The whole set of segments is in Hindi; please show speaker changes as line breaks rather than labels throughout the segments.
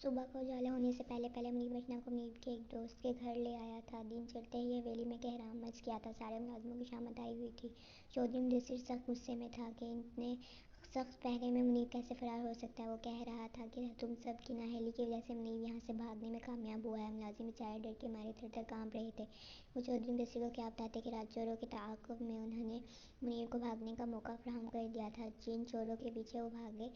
सुबह का उजाला होने से पहले पहले मुनीब रचना को मुनीब के एक दोस्त के घर ले आया था। दिन चढ़ते ही हवेली में कहराम मच गया था। सारे मुलाजिमों की शामत आई हुई थी। चौधरी मुदस्सिर सख्त गुस्से में था कि इतने सख्त पहरे में मुनीब कैसे फरार हो सकता है। वो कह रहा था कि तुम सब की नाअहली की वजह से मुनीब यहाँ से भागने में कामयाब हुआ है। मुलाजिम बेचारे डर के मारे थर थर काँप रहे थे। वो चौधरी मुदस्सिर को क्या बताते कि रात चोरों के ताक़ुब में उन्होंने मुनीब को भागने का मौका फराहम कर दिया था। जिन चोरों के पीछे वो भागे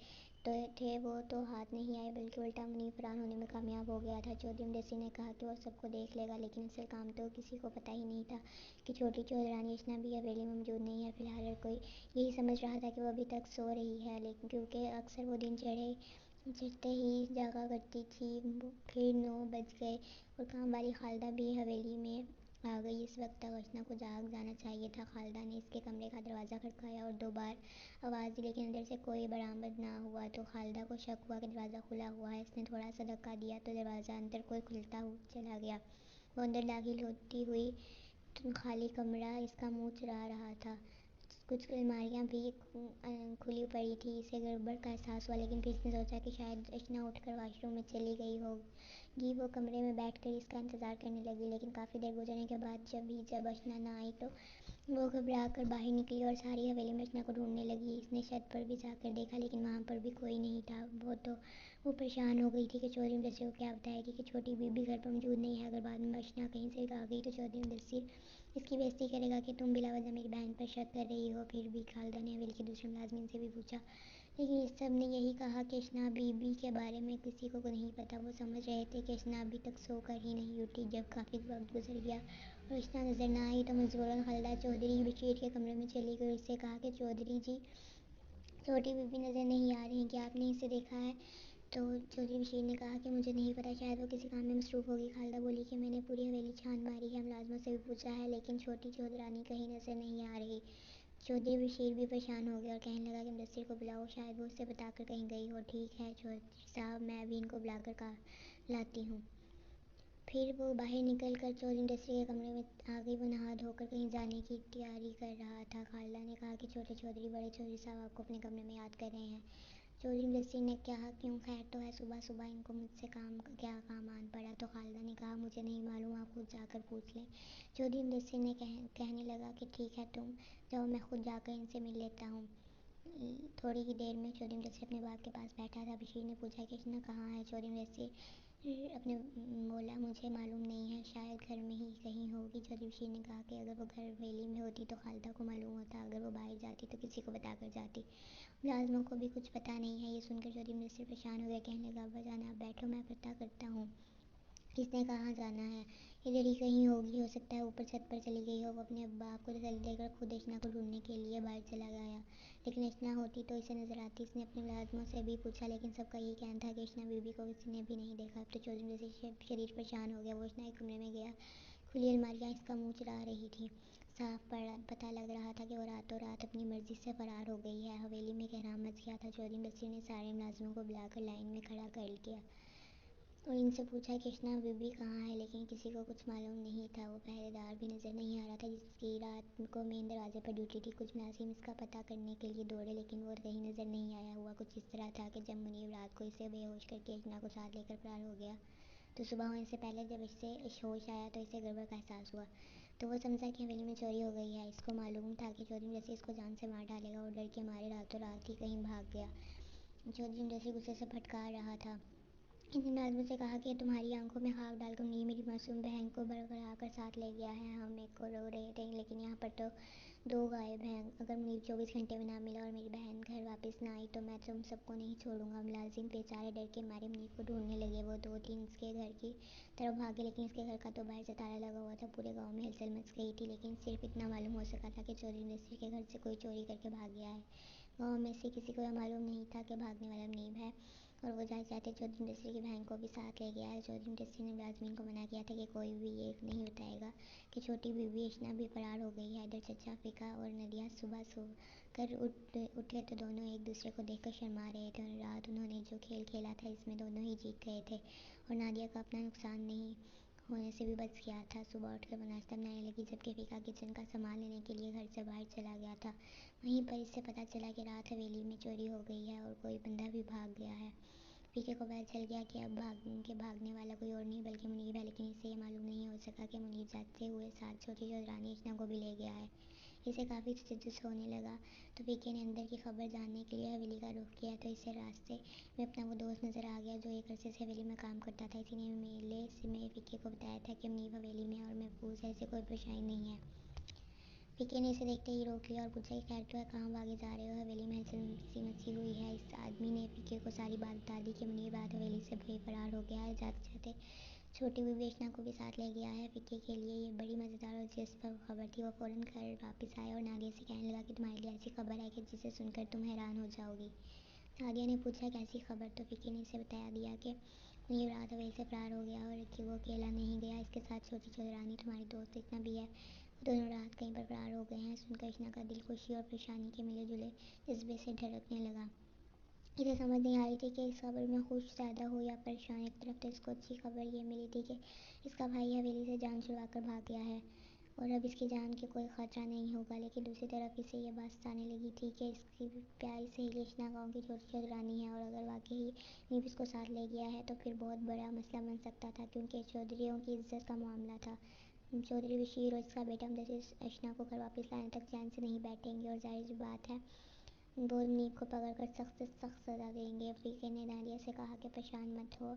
थे वो तो हाथ नहीं आए, बल्कि उल्टा मुनीब फरार होने में कामयाब हो गया था। चौधरी मुदस्सिर ने कहा कि वो सबको देख लेगा, लेकिन असल काम तो किसी को पता ही नहीं था कि छोटी चौधरानी रचना भी हवेली में मौजूद नहीं है। फिलहाल हर कोई यही समझ रहा था कि वो अभी तक सो रही है, लेकिन क्योंकि अक्सर वो दिन चढ़ते ही जागा करती थी। फिर 9 बज गए और काम वाली खालिदा भी हवेली में आ गई। इस वक्त तक रचना को जाग जाना चाहिए था। खालिदा ने इसके कमरे का दरवाज़ा खटखटाया और 2 बार आवाज़ दी, लेकिन अंदर से कोई बरामद ना हुआ। तो खालिदा को शक हुआ कि दरवाज़ा खुला हुआ है। इसने थोड़ा सा धक्का दिया तो दरवाज़ा अंदर कोई खुलता हुआ चला गया। वो अंदर दाखिल होती हुई खाली कमरा इसका मुंह चुरा रहा था। कुछ अलमारियां भी खुली पड़ी थी। इसे गड़बड़ का एहसास हुआ, लेकिन फिर इसने सोचा कि शायद रचना उठकर वॉशरूम में चली गई होगी। वो कमरे में बैठकर इसका इंतज़ार करने लगी, लेकिन काफ़ी देर गुजरने के बाद जब रचना ना आई तो वो घबरा कर बाहर निकली और सारी हवेली में रचना को ढूंढने लगी। इसने छत पर भी जाकर देखा, लेकिन वहाँ पर भी कोई नहीं था। वो परेशान हो गई थी कि चौधरी मुदस्सिर को क्या बताएगी कि छोटी बीबी घर पर मौजूद नहीं है। अगर बाद में रचना कहीं से आ गई तो चौधरी मुदस्सिर इसकी बेइज्जती करेगा कि तुम बिला वजह मेरी बहन पर शक कर रही हो। फिर भी खालिदा ने हवेली के दूसरे मुलाजिमिन से भी पूछा, लेकिन इस सब ने यही कहा कि रचना बीबी के बारे में किसी को नहीं पता। वो समझ रहे थे कि रचना अभी तक सोकर ही नहीं उठी। जब काफ़ी वक्त गुजर गया और रचना नजर न आई तो मजबूरन खालिदा चौधरी बशीर के कमरे में चली गई और इससे कहा कि चौधरी जी, छोटी बीबी नज़र नहीं आ रही, क्या आपने इसे देखा है? तो चौधरी बशीर ने कहा कि मुझे नहीं पता, शायद वो किसी काम में मसरूफ़ होगी। खालिदा बोली कि मैंने पूरी हवेली छान मारी है, मुलाजिमों से भी पूछा है, लेकिन छोटी चौधरानी कहीं नज़र नहीं आ रही। चौधरी बशीर भी परेशान हो गया और कहने लगा कि मुदस्सिर को बुलाओ, शायद वो उससे बताकर कहीं गई हो। ठीक है चौधरी साहब, मैं अभी इनको बुलाकर लाती हूँ। फिर वो बाहर निकल कर चौधरी मुदस्सिर के कमरे में आ गई। वो नहा धोकर कहीं जाने की तैयारी कर रहा था। खालिदा ने कहा कि छोटे चौधरी, बड़े चौधरी साहब आपको अपने कमरे में याद कर रहे हैं। चौधरी मुदस्सिर ने कहा, क्यों, खैर तो है? सुबह सुबह इनको मुझसे क्या काम आन पड़ा? तो खालिदा ने कहा, मुझे नहीं मालूम, आप खुद जाकर पूछ लें। चौधरी मुदस्सिर ने कहने लगा कि ठीक है, तुम जाओ, मैं खुद जाकर इनसे मिल लेता हूँ। थोड़ी ही देर में चौधरी मुदस्सिर अपने बाप के पास बैठा था। बशीर ने पूछा कि रचना कहाँ है? चौधरी मुदस्सिर अपने बोला, मुझे मालूम नहीं है, शायद घर में ही कहीं होगी। चौधरी बशीर ने कहा कि अगर वो घर हवेली में होती तो खालिदा को मालूम होता, अगर वो बाहर जाती तो किसी को बताकर जाती। मुलाजिमों को भी कुछ पता नहीं है। ये सुनकर चौधरी मुदस्सिर परेशान हो गया। कहने लगा, अब्बाजान आप बैठो, मैं पता करता हूँ इसने कहाँ जाना है, इधर ही कहीं होगी, हो सकता है ऊपर छत पर चली गई हो। वो अपने बाप को तसल्ली देकर खुद रचना को ढूंढने के लिए बाहर चला गया, लेकिन रचना होती तो इसे नजर आती। इसने अपने मुलाजिमों से भी पूछा, लेकिन सबका यही कहना था कि रचना बीबी को किसी ने भी नहीं देखा। अब तो चौधरी मुदस्सिर शरीर परेशान हो गया। वो रचना के कमरे में गया। खुली अलमारियाँ इसका मुँह चुरा रही थी। साफ पता लग रहा था कि वो रातों रात अपनी मर्जी से फरार हो गई है। हवेली में कहराम मच गया था। चौधरी मुदस्सिर ने सारे मुलाजिमों को बुलाकर लाइन में खड़ा कर दिया और इनसे पूछा कि रचना बीबी कहाँ है, लेकिन किसी को कुछ मालूम नहीं था। वो पहरेदार भी नज़र नहीं आ रहा था जिसकी रात को मेन दरवाजे पर ड्यूटी थी। कुछ मुलाजिम इसका पता करने के लिए दौड़े, लेकिन वो कहीं नज़र नहीं आया। हुआ कुछ इस तरह था कि जब मुनीब रात को इसे बेहोश करके रचना को साथ लेकर फरार हो गया, तो सुबह होने से पहले जब इसे होश आया तो इसे गड़बड़ का एहसास हुआ। तो वो समझा कि हवेली में चोरी हो गई है। इसको मालूम था कि चौधरी मुदस्सिर इसको जान से मार डालेगा और डर के मारे रातों रात ही कहीं भाग गया। चौधरी मुदस्सिर गुस्से से फटकार रहा था। इसने मुलाजिमों से कहा कि तुम्हारी आंखों में खाक डालकर मुनीब मेरी मासूम बहन को बरगला कर साथ ले गया है। हम एक को रो रहे थे, लेकिन यहाँ पर तो 2 गायब हैं। अगर मुनीब 24 घंटे में ना मिला और मेरी बहन घर वापस ना आई तो मैं तुम सबको नहीं छोड़ूंगा। मुलाजिम बेचारे डर के मारे मुनीब को ढूंढने लगे। वो 2-3 इसके घर की तरफ भागे, लेकिन इसके घर का तो बाहर से ताला लगा हुआ था। पूरे गाँव में हलचल मच गई थी, लेकिन सिर्फ इतना मालूम हो सका था कि चौधरी मुदस्सिर के घर से कोई चोरी करके भाग गया है। गाँव में से किसी को यह मालूम नहीं था कि भागने वाला मुनीब है, और वो जाते जाते चौधरी मुदस्सिर की बहन को भी साथ ले गया है। चौधरी मुदस्सिर ने मुलाजिमीन को मना किया था कि कोई भी ये नहीं बताएगा कि छोटी बीबी रचना भी फरार हो गई है। इधर चचा फ़िका और नदिया सुबह सोकर उठे तो दोनों एक दूसरे को देखकर शर्मा रहे थे। और रात उन्होंने जो खेल खेला था इसमें दोनों ही जीत गए थे और नादिया का अपना नुकसान नहीं होने से भी बच गया था। सुबह उठकर वो नाश्ता बनाने लगी, जबकि फ़िका किचन का सामान लेने के लिए घर से बाहर चला गया था। वहीं पर इससे पता चला कि रात हवेली में चोरी हो गई है और कोई बंदा भी भाग गया है। पीके को पता चल गया कि अब भागने वाला कोई और नहीं बल्कि मुनीब है, लेकिन इसे ये मालूम नहीं हो सका कि मुनीब जाते हुए साथ छोटी चौधरानी अर्चना को भी ले गया है। इसे काफ़ी तजस्सुस होने लगा, तो पीके ने अंदर की खबर जानने के लिए हवेली का रुख किया, तो इसे रास्ते में अपना वो दोस्त नज़र आ गया जो एक अरसे से हवेली में काम करता था। इसी ने मेले से में पीके को बताया था कि मुनीब हवेली में और महफूज है, ऐसे कोई परेशानी नहीं है। पीके ने इसे देखते ही रोक लिया और पूछा कि खैर तो है, कहाँ भागे जा रहे हो? हवेली में हलचल सी मची हुई है। इस आदमी ने पीके को सारी बात बता दी कि मुनीब रात हवेली से बेफरार हो गया है, जाते जाते छोटी बीबी बेचना को भी साथ ले गया है। पीके के लिए ये बड़ी मज़ेदार और दिलचस्प खबर थी। वो फ़ौरन घर वापस आया और नादिया से कहने लगा कि तुम्हारे लिए ऐसी खबर है कि जिसे सुनकर तुम हैरान हो जाओगी। नादिया ने पूछा कैसी खबर, तो पीके ने इसे बता दिया कि मुनीब रात हवेली से फरार हो गया और कि वो अकेला नहीं गया, इसके साथ छोटी चौधरानी तुम्हारी दोस्त इतना भी है। वो दोनों रात कहीं पर फरार हो गए हैं। सुनकर अर्चना का दिल खुशी और परेशानी के मिले जुले जज्बे से धड़कने लगा। इसे समझ नहीं आ रही थी कि इस खबर में खुश ज़्यादा हो या परेशान। एक तरफ तो इसको अच्छी खबर ये मिली थी कि इसका भाई हवेली से जान छुड़वा कर भाग गया है और अब इसकी जान के कोई ख़तरा नहीं होगा, लेकिन दूसरी तरफ इसे ये बात सताने लगी थी कि इसकी प्यारी सहेली अर्चना गाँव की छोटी चौधरानी है, और अगर वाकई ही नीव इसको साथ ले गया है तो फिर बहुत बड़ा मसला बन सकता था, क्योंकि चौधरियों की इज्जत का मामला था। चौधरी बशीर और इसका बेटा मुदस्सिर अर्चना को घर वापस लाने तक चैन से नहीं बैठेंगे और जाहिर सी बात है वो मुनीब को पकड़कर सख्त से सख्त सज़ा देंगे। पीके ने नादिया से कहा कि परेशान मत हो,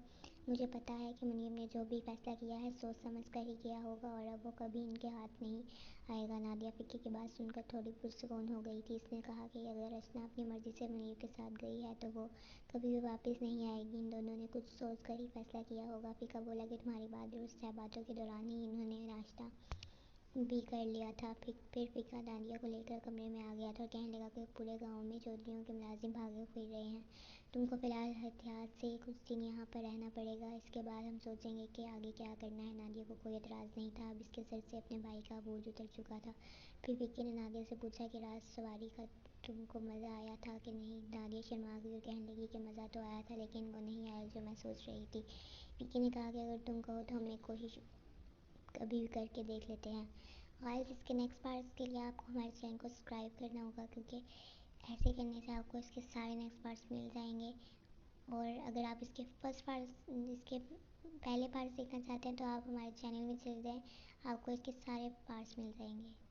मुझे पता है कि मुनीब ने जो भी फैसला किया है सोच समझ कर ही किया होगा और अब वो कभी इनके हाथ नहीं आएगा। नादिया पीके की बात सुनकर थोड़ी पुरसकून हो गई थी। इसने कहा कि अगर अर्चना अपनी मर्जी से मुनीब के साथ गई है तो वो कभी भी वापस नहीं आएगी। इन दोनों ने कुछ सोच कर ही फैसला किया होगा। पीका बोला कि तुम्हारी बात दुरुस्त है। बातों के दौरान ही इन्होंने नाश्ता भी कर लिया था। फिर पीका नादिया को लेकर कमरे में आ गया था और कहने लगा कि पूरे गांव में चौधरियों के मुलाजिम भागे फिर रहे हैं, तुमको फ़िलहाल एहतियात से कुछ दिन यहाँ पर रहना पड़ेगा, इसके बाद हम सोचेंगे कि आगे क्या करना है। नादिया को कोई एतराज़ नहीं था, अब इसके सर से अपने भाई का बोझ उतर चुका था। फिर विक्की ने नादिया से पूछा कि रात सवारी का तुमको मज़ा आया था कि नहीं? नादिया शर्मा गई और कहने लगी कि मज़ा तो आया था, लेकिन वो नहीं आया जो मैं सोच रही थी। विक्की ने कहा कि अगर तुम कहो तो हम एक कोशिश कभी भी करके देख लेते हैं। गाइस, इसके नेक्स्ट पार्ट्स के लिए आपको हमारे चैनल को सब्सक्राइब करना होगा, क्योंकि ऐसे करने से आपको इसके सारे नेक्स्ट पार्ट्स मिल जाएंगे। और अगर आप इसके फर्स्ट पार्ट्स इसके पहले पार्ट्स देखना चाहते हैं तो आप हमारे चैनल में चले जाएं, आपको इसके सारे पार्ट्स मिल जाएंगे।